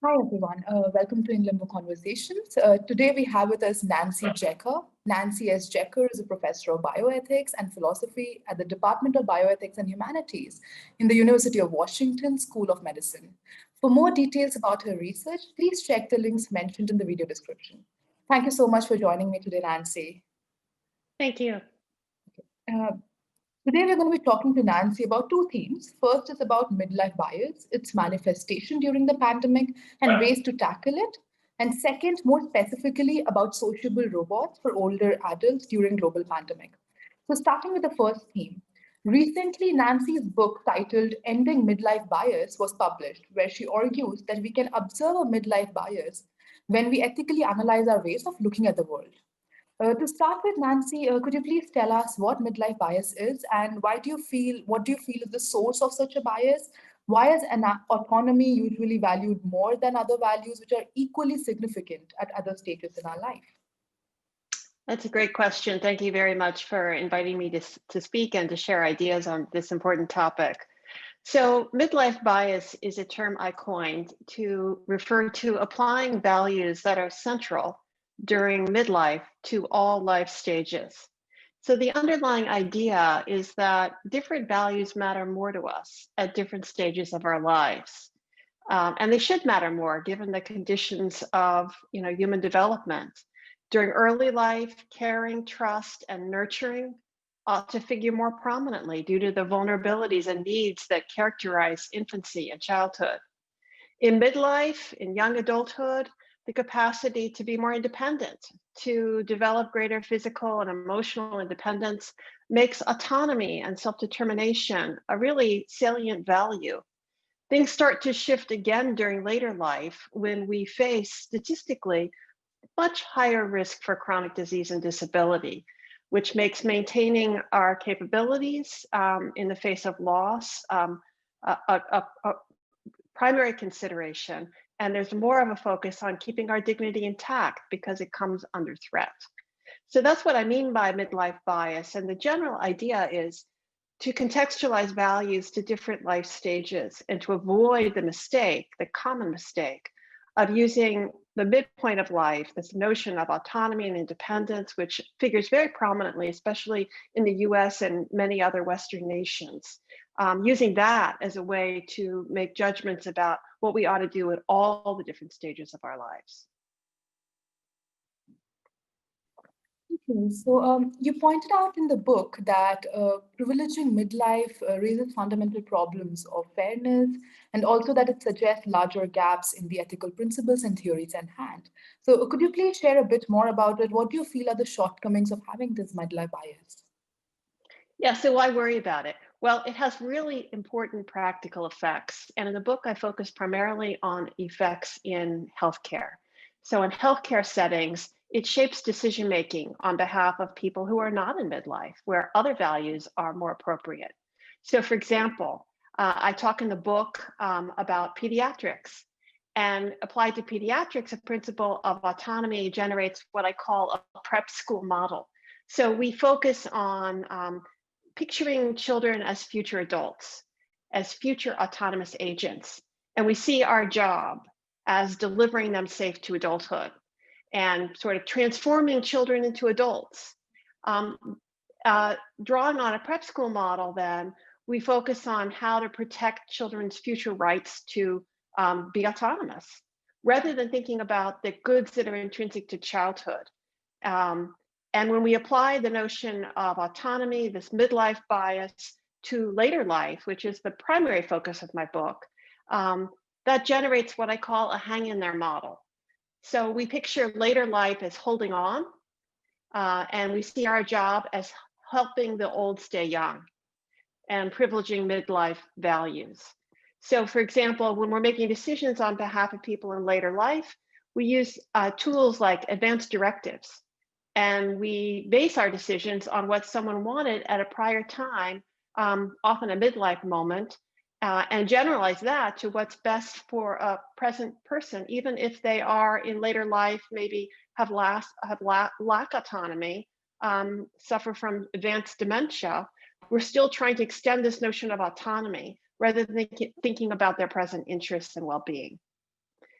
Hi, everyone. Welcome to In Limbo Conversations. Today we have with us Nancy Jecker. Nancy S. Jecker is a professor of bioethics and philosophy at the Department of Bioethics and Humanities in the University of Washington School of Medicine. For more details about her research, please check the links mentioned in the video description. Thank you so much for joining me today, Nancy. Thank you. Uh, Today, we're going to be talking to Nancy about two themes. First is about midlife bias, its manifestation during the pandemic, and ways to tackle it. And second, more specifically, about sociable robots for older adults during global pandemic. So starting with the first theme, recently Nancy's book titled Ending Midlife Bias was published, where she argues that we can observe a midlife bias when we ethically analyze our ways of looking at the world. To start with, Nancy, could you please tell us what midlife bias is and what do you feel is the source of such a bias? Why is autonomy usually valued more than other values which are equally significant at other stages in our life? That's a great question. Thank you very much for inviting me to speak and to share ideas on this important topic. So, midlife bias is a term I coined to refer to applying values that are central during midlife to all life stages. So, the underlying idea is that different values matter more to us at different stages of our lives. And they should matter more given the conditions of human development. During early life, caring, trust, and nurturing ought to figure more prominently due to the vulnerabilities and needs that characterize infancy and childhood. In midlife, in young adulthood, the capacity to be more independent, to develop greater physical and emotional independence, makes autonomy and self-determination a really salient value. Things start to shift again during later life when we face statistically much higher risk for chronic disease and disability, which makes maintaining our capabilities in the face of loss a primary consideration. And there's more of a focus on keeping our dignity intact because it comes under threat. So that's what I mean by midlife bias. And the general idea is to contextualize values to different life stages and to avoid the common mistake of using the midpoint of life, this notion of autonomy and independence, which figures very prominently, especially in the US and many other Western nations, using that as a way to make judgments about what we ought to do at all the different stages of our lives. Okay, so you pointed out in the book that privileging midlife raises fundamental problems of fairness and also that it suggests larger gaps in the ethical principles and theories at hand. So could you please share a bit more about it? What do you feel are the shortcomings of having this midlife bias? Yeah, so why worry about it? Well, it has really important practical effects. And in the book, I focus primarily on effects in healthcare. So in healthcare settings, it shapes decision making on behalf of people who are not in midlife, where other values are more appropriate. So, for example, I talk in the book about pediatrics. And applied to pediatrics, a principle of autonomy generates what I call a prep school model. So we focus on picturing children as future adults, as future autonomous agents. And we see our job as delivering them safe to adulthood and sort of transforming children into adults. Drawing on a prep school model, then, we focus on how to protect children's future rights to be autonomous, rather than thinking about the goods that are intrinsic to childhood. And when we apply the notion of autonomy, this midlife bias, to later life, which is the primary focus of my book, that generates what I call a hang in there model. So we picture later life as holding on, and we see our job as helping the old stay young and privileging midlife values. So for example, when we're making decisions on behalf of people in later life, we use tools like advanced directives. And we base our decisions on what someone wanted at a prior time, often a midlife moment, and generalize that to what's best for a present person, even if they are in later life, maybe have lack autonomy, suffer from advanced dementia. We're still trying to extend this notion of autonomy rather than thinking about their present interests and well-being.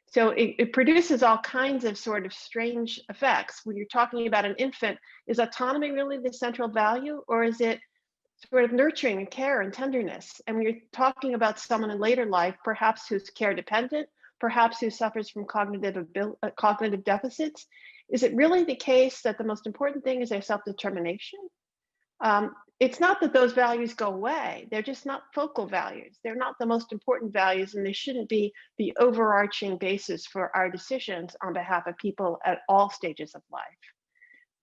So it produces all kinds of sort of strange effects. When you're talking about an infant, is autonomy really the central value, or is it sort of nurturing and care and tenderness? And when you're talking about someone in later life, perhaps who's care dependent, perhaps who suffers from cognitive deficits, is it really the case that the most important thing is their self-determination? It's not that those values go away. They're just not focal values. They're not the most important values, and they shouldn't be the overarching basis for our decisions on behalf of people at all stages of life.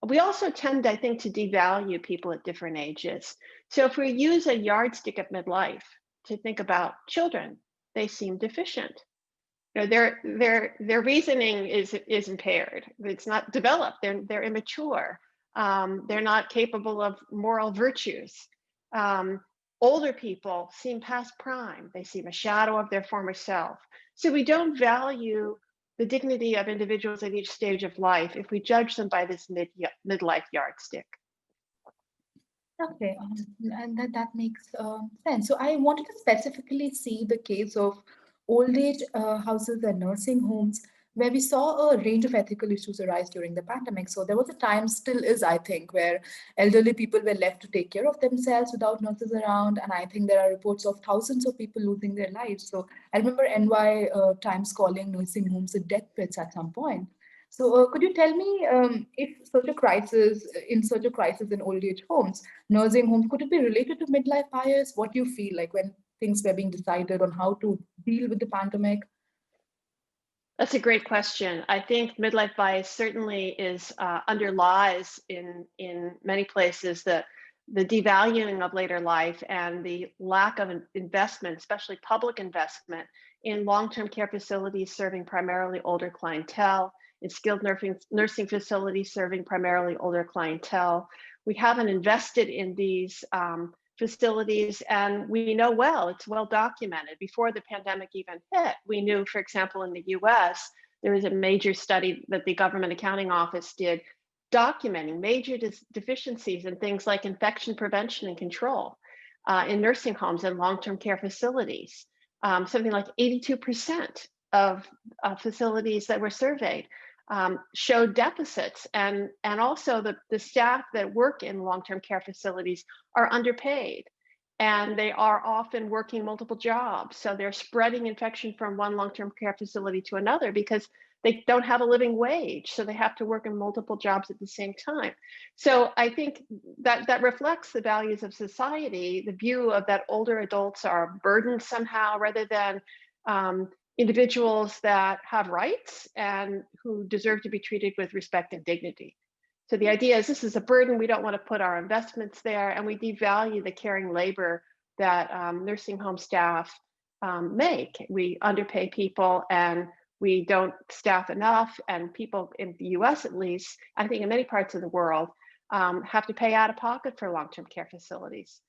We also tend, I think, to devalue people at different ages. So if we use a yardstick at midlife to think about children, they seem deficient. You know, their reasoning is impaired. It's not developed. They're immature. They're not capable of moral virtues. Older people seem past prime. They seem a shadow of their former self. So we don't value the dignity of individuals at each stage of life if we judge them by this midlife yardstick. Okay, and that makes sense. So I wanted to specifically see the case of old age houses and nursing homes, where we saw a range of ethical issues arise during the pandemic. So there was a time, still is, I think, where elderly people were left to take care of themselves without nurses around. And I think there are reports of thousands of people losing their lives. So I remember NY Times calling nursing homes a death pits at some point. So could you tell me if such a crisis, in old age homes, nursing homes, could it be related to midlife bias? What do you feel like when things were being decided on how to deal with the pandemic? That's a great question. I think midlife bias certainly is underlies in many places the devaluing of later life and the lack of investment, especially public investment, in long-term care facilities serving primarily older clientele, in skilled nursing facilities serving primarily older clientele. We haven't invested in these facilities, and we know it's well documented. Before the pandemic even hit, we knew, for example, in the US, there was a major study that the Government Accounting Office did documenting major deficiencies in things like infection prevention and control in nursing homes and long-term care facilities. Something like 82% of facilities that were surveyed showed deficits, and also the staff that work in long-term care facilities are underpaid, and they are often working multiple jobs. So they're spreading infection from one long-term care facility to another because they don't have a living wage. So they have to work in multiple jobs at the same time. So I think that reflects the values of society, the view of that older adults are burdened somehow rather than individuals that have rights and who deserve to be treated with respect and dignity. So the idea is this is a burden. We don't want to put our investments there, and we devalue the caring labor that nursing home staff make. We underpay people, and we don't staff enough, and people in the US at least, I think in many parts of the world, have to pay out of pocket for long-term care facilities,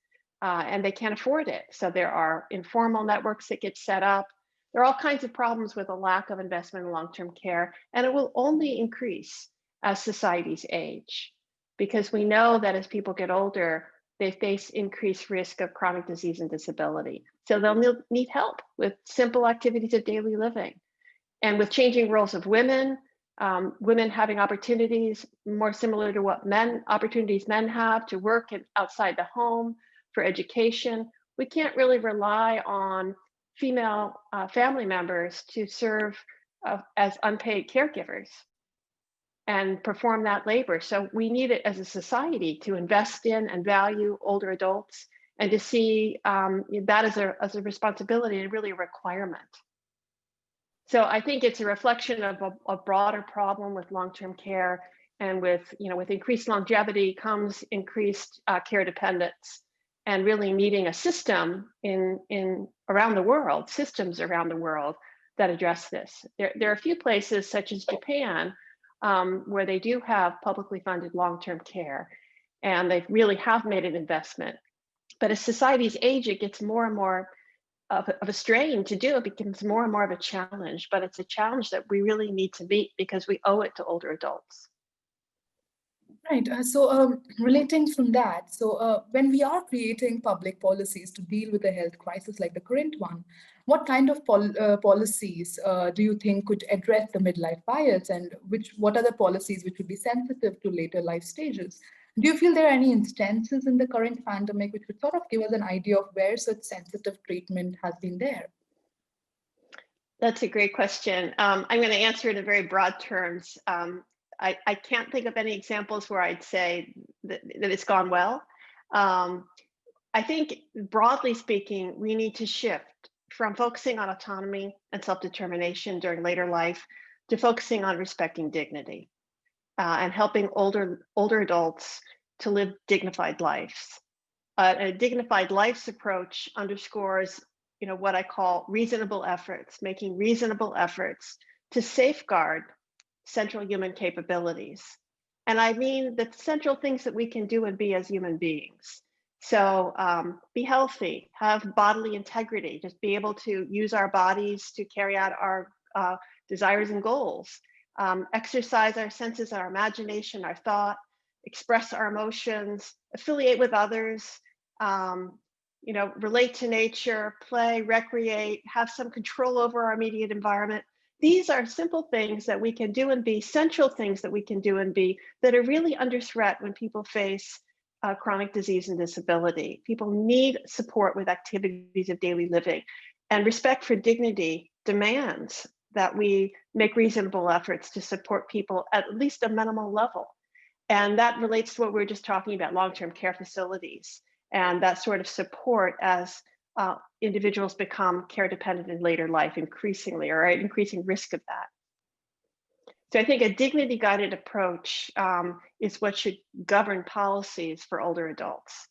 and they can't afford it. So there are informal networks that get set up. There are all kinds of problems with a lack of investment in long-term care, and it will only increase as societies age, because we know that as people get older, they face increased risk of chronic disease and disability. So they'll need help with simple activities of daily living. And with changing roles of women, women having opportunities more similar to what opportunities men have to work outside the home, for education, we can't really rely on female family members to serve as unpaid caregivers and perform that labor. So we need it as a society to invest in and value older adults, and to see that as a responsibility and really a requirement. So I think it's a reflection of a broader problem with long-term care, and with increased longevity comes increased care dependence, and really needing a system around the world, systems around the world that address this. There are a few places, such as Japan, where they do have publicly funded long-term care, and they really have made an investment. But as societies age, it gets more and more of a strain to do. It becomes more and more of a challenge, but it's a challenge that we really need to meet because we owe it to older adults. Right. Relating from that, when we are creating public policies to deal with a health crisis like the current one, what kind of policies do you think could address the midlife bias, and what are the policies which would be sensitive to later life stages? Do you feel there are any instances in the current pandemic which would sort of give us an idea of where such sensitive treatment has been there? That's a great question. I'm going to answer it in very broad terms. I can't think of any examples where I'd say that it's gone well. Um, I think broadly speaking, we need to shift from focusing on autonomy and self-determination during later life to focusing on respecting dignity and helping older adults to live dignified lives. A dignified life's approach underscores, what I call reasonable efforts, making reasonable efforts to safeguard central human capabilities. And I mean the central things that we can do and be as human beings. So be healthy, have bodily integrity, just be able to use our bodies to carry out our desires and goals, exercise our senses, our imagination, our thought, express our emotions, affiliate with others, um, relate to nature, play, recreate, have some control over our immediate environment. These are simple things that we can do and be, central things that we can do and be, that are really under threat when people face chronic disease and disability. People need support with activities of daily living. And respect for dignity demands that we make reasonable efforts to support people at least a minimal level. And that relates to what we were just talking about, long-term care facilities and that sort of support as individuals become care dependent in later life increasingly, or at increasing risk of that. So I think a dignity guided approach is what should govern policies for older adults.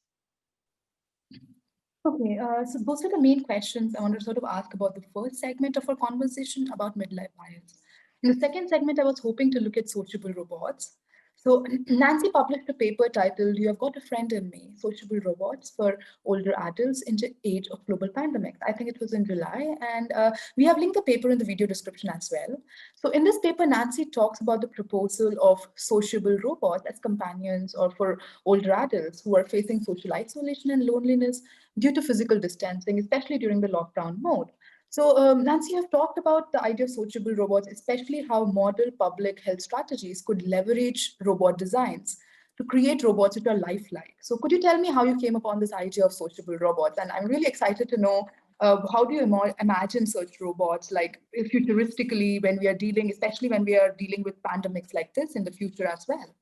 Okay, so those are the main questions I want to sort of ask about the first segment of our conversation about midlife bias. In the second segment, I was hoping to look at sociable robots. So Nancy published a paper titled "You Have Got a Friend in Me: Sociable Robots for Older Adults in the Age of Global Pandemic." I think it was in July, and we have linked the paper in the video description as well. So in this paper, Nancy talks about the proposal of sociable robots as companions or for older adults who are facing social isolation and loneliness due to physical distancing, especially during the lockdown mode. So, Nancy, you have talked about the idea of sociable robots, especially how model public health strategies could leverage robot designs to create robots which are lifelike. So, could you tell me how you came upon this idea of sociable robots? And I'm really excited to know how do you imagine such robots, like futuristically, when we are dealing, especially when we are dealing with pandemics like this in the future as well?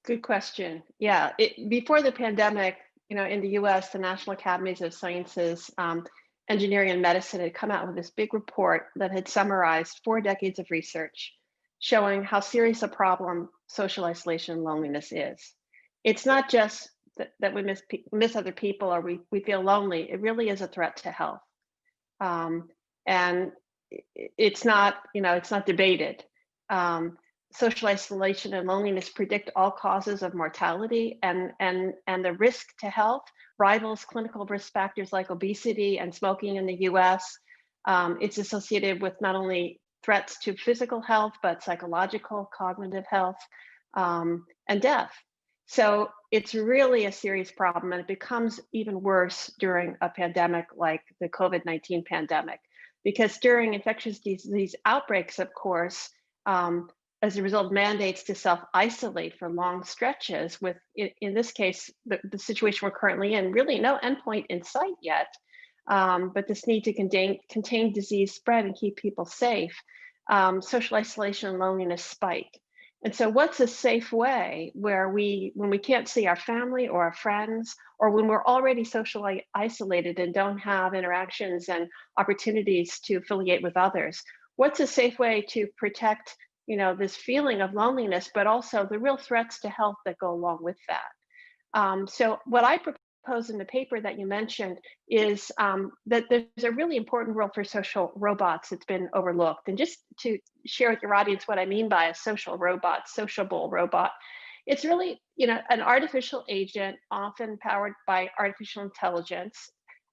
Good question. Yeah, before the pandemic, in the US, the National Academies of Sciences, Engineering and Medicine had come out with this big report that had summarized 4 decades of research showing how serious a problem social isolation and loneliness is. It's not just that we miss other people or we feel lonely, it really is a threat to health. Um, and it's not debated. Um, Social isolation and loneliness predict all causes of mortality, and the risk to health rivals clinical risk factors like obesity and smoking in the US. It's associated with not only threats to physical health, but psychological, cognitive health, and death. So it's really a serious problem, and it becomes even worse during a pandemic like the COVID-19 pandemic, because during infectious disease outbreaks, of course, as a result of mandates to self-isolate for long stretches, with, in this case, the situation we're currently in, really no endpoint in sight yet, but this need to contain disease spread and keep people safe, social isolation and loneliness spike. And so what's a safe way where when we can't see our family or our friends, or when we're already socially isolated and don't have interactions and opportunities to affiliate with others, what's a safe way to protect, this feeling of loneliness, but also the real threats to health that go along with that? So what I propose in the paper that you mentioned is that there's a really important role for social robots that's been overlooked. And just to share with your audience what I mean by a social robot, sociable robot, it's really, an artificial agent, often powered by artificial intelligence,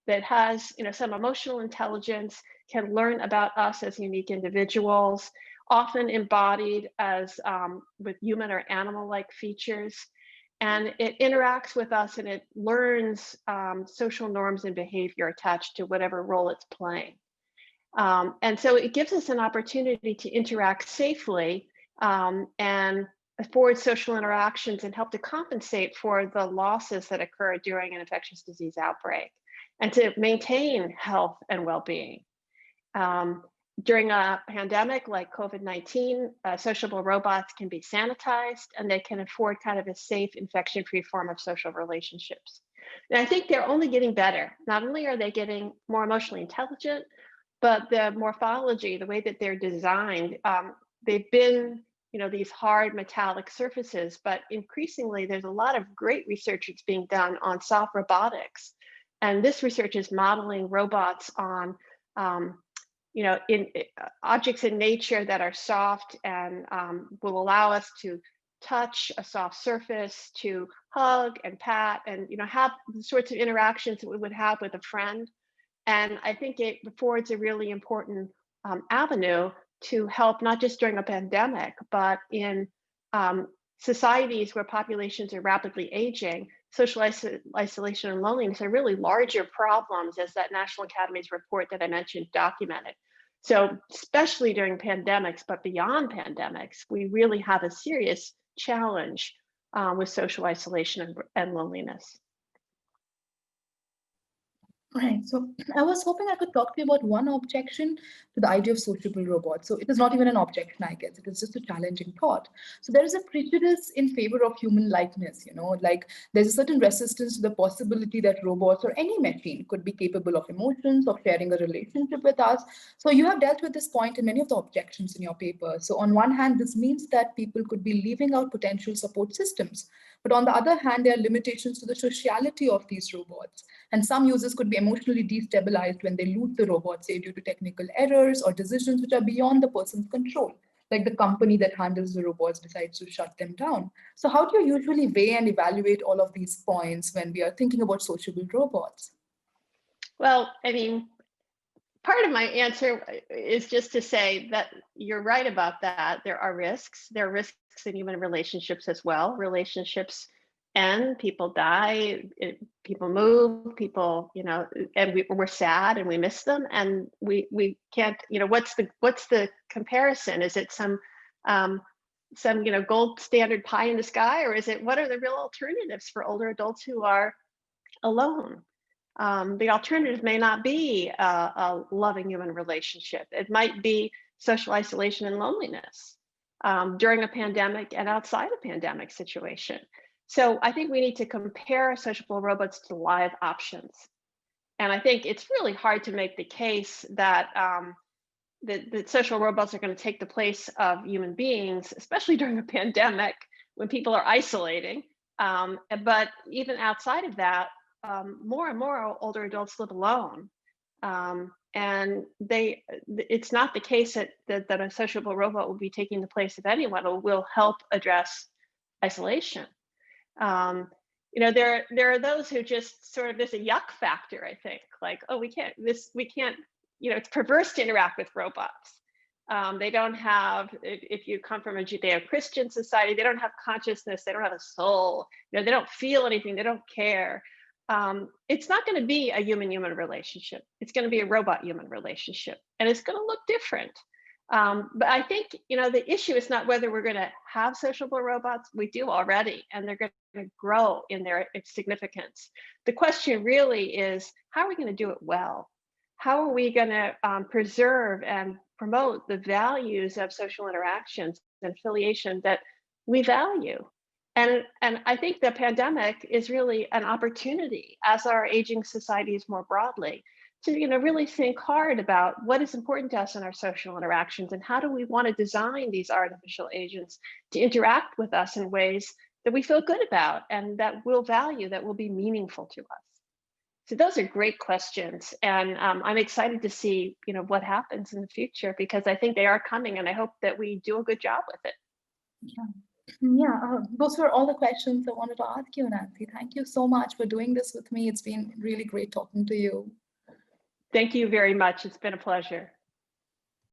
that has, some emotional intelligence, can learn about us as unique individuals, often embodied as with human or animal-like features. And it interacts with us and it learns social norms and behavior attached to whatever role it's playing. And so it gives us an opportunity to interact safely and afford social interactions and help to compensate for the losses that occur during an infectious disease outbreak and to maintain health and well-being. During a pandemic like COVID-19, sociable robots can be sanitized and they can afford kind of a safe, infection-free form of social relationships. And I think they're only getting better. Not only are they getting more emotionally intelligent, but the morphology, the way that they're designed, they've been, these hard metallic surfaces, but increasingly there's a lot of great research that's being done on soft robotics. And this research is modeling robots on, in objects in nature that are soft and will allow us to touch a soft surface, to hug and pat and, have the sorts of interactions that we would have with a friend. And I think it affords a really important avenue to help not just during a pandemic, but in societies where populations are rapidly aging. Social isolation and loneliness are really larger problems, as that National Academies report that I mentioned documented. So especially during pandemics, but beyond pandemics, we really have a serious challenge with social isolation and loneliness. Right. So I was hoping I could talk to you about one objection to the idea of sociable robots. So it is not even an objection, I guess. It is just a challenging thought. So there is a prejudice in favor of human likeness, like there's a certain resistance to the possibility that robots or any machine could be capable of emotions, of sharing a relationship with us. So you have dealt with this point in many of the objections in your paper. So on one hand, this means that people could be leaving out potential support systems. But on the other hand, there are limitations to the sociality of these robots. And some users could be emotionally destabilized when they lose the robot, say due to technical errors or decisions which are beyond the person's control, like the company that handles the robots decides to shut them down. So how do you usually weigh and evaluate all of these points when we are thinking about sociable robots? Well, I mean, part of my answer is just to say that you're right about that. There are risks. There are risks in human relationships as well. Relationships end, people die, people move, people, and we're sad and we miss them, and we can't, what's the comparison? Is it some gold standard pie in the sky, or is it what are the real alternatives for older adults who are alone? The alternative may not be a loving human relationship. It might be social isolation and loneliness during a pandemic and outside a pandemic situation. So I think we need to compare sociable robots to live options. And I think it's really hard to make the case that that social robots are going to take the place of human beings, especially during a pandemic when people are isolating. But even outside of that, more and more older adults live alone. And it's not the case that a sociable robot will be taking the place of anyone who will help address isolation. There are those who just sort of, there's a yuck factor, I think, like, oh, we can't, it's perverse to interact with robots. They don't have, if you come from a Judeo-Christian society, they don't have consciousness, they don't have a soul, they don't feel anything, they don't care. It's not going to be a human-human relationship. It's going to be a robot-human relationship, and it's going to look different. But I think, the issue is not whether we're going to have sociable robots. We do already, and they're going to grow in their significance. The question really is, how are we going to do it well? How are we going to preserve and promote the values of social interactions and affiliation that we value? And I think the pandemic is really an opportunity, as are aging societies more broadly, to really think hard about what is important to us in our social interactions and how do we want to design these artificial agents to interact with us in ways that we feel good about and that we'll value, that will be meaningful to us. So those are great questions, and I'm excited to see what happens in the future, because I think they are coming, and I hope that we do a good job with it. Yeah, those were all the questions I wanted to ask you, Nancy. Thank you so much for doing this with me. It's been really great talking to you. Thank you very much. It's been a pleasure.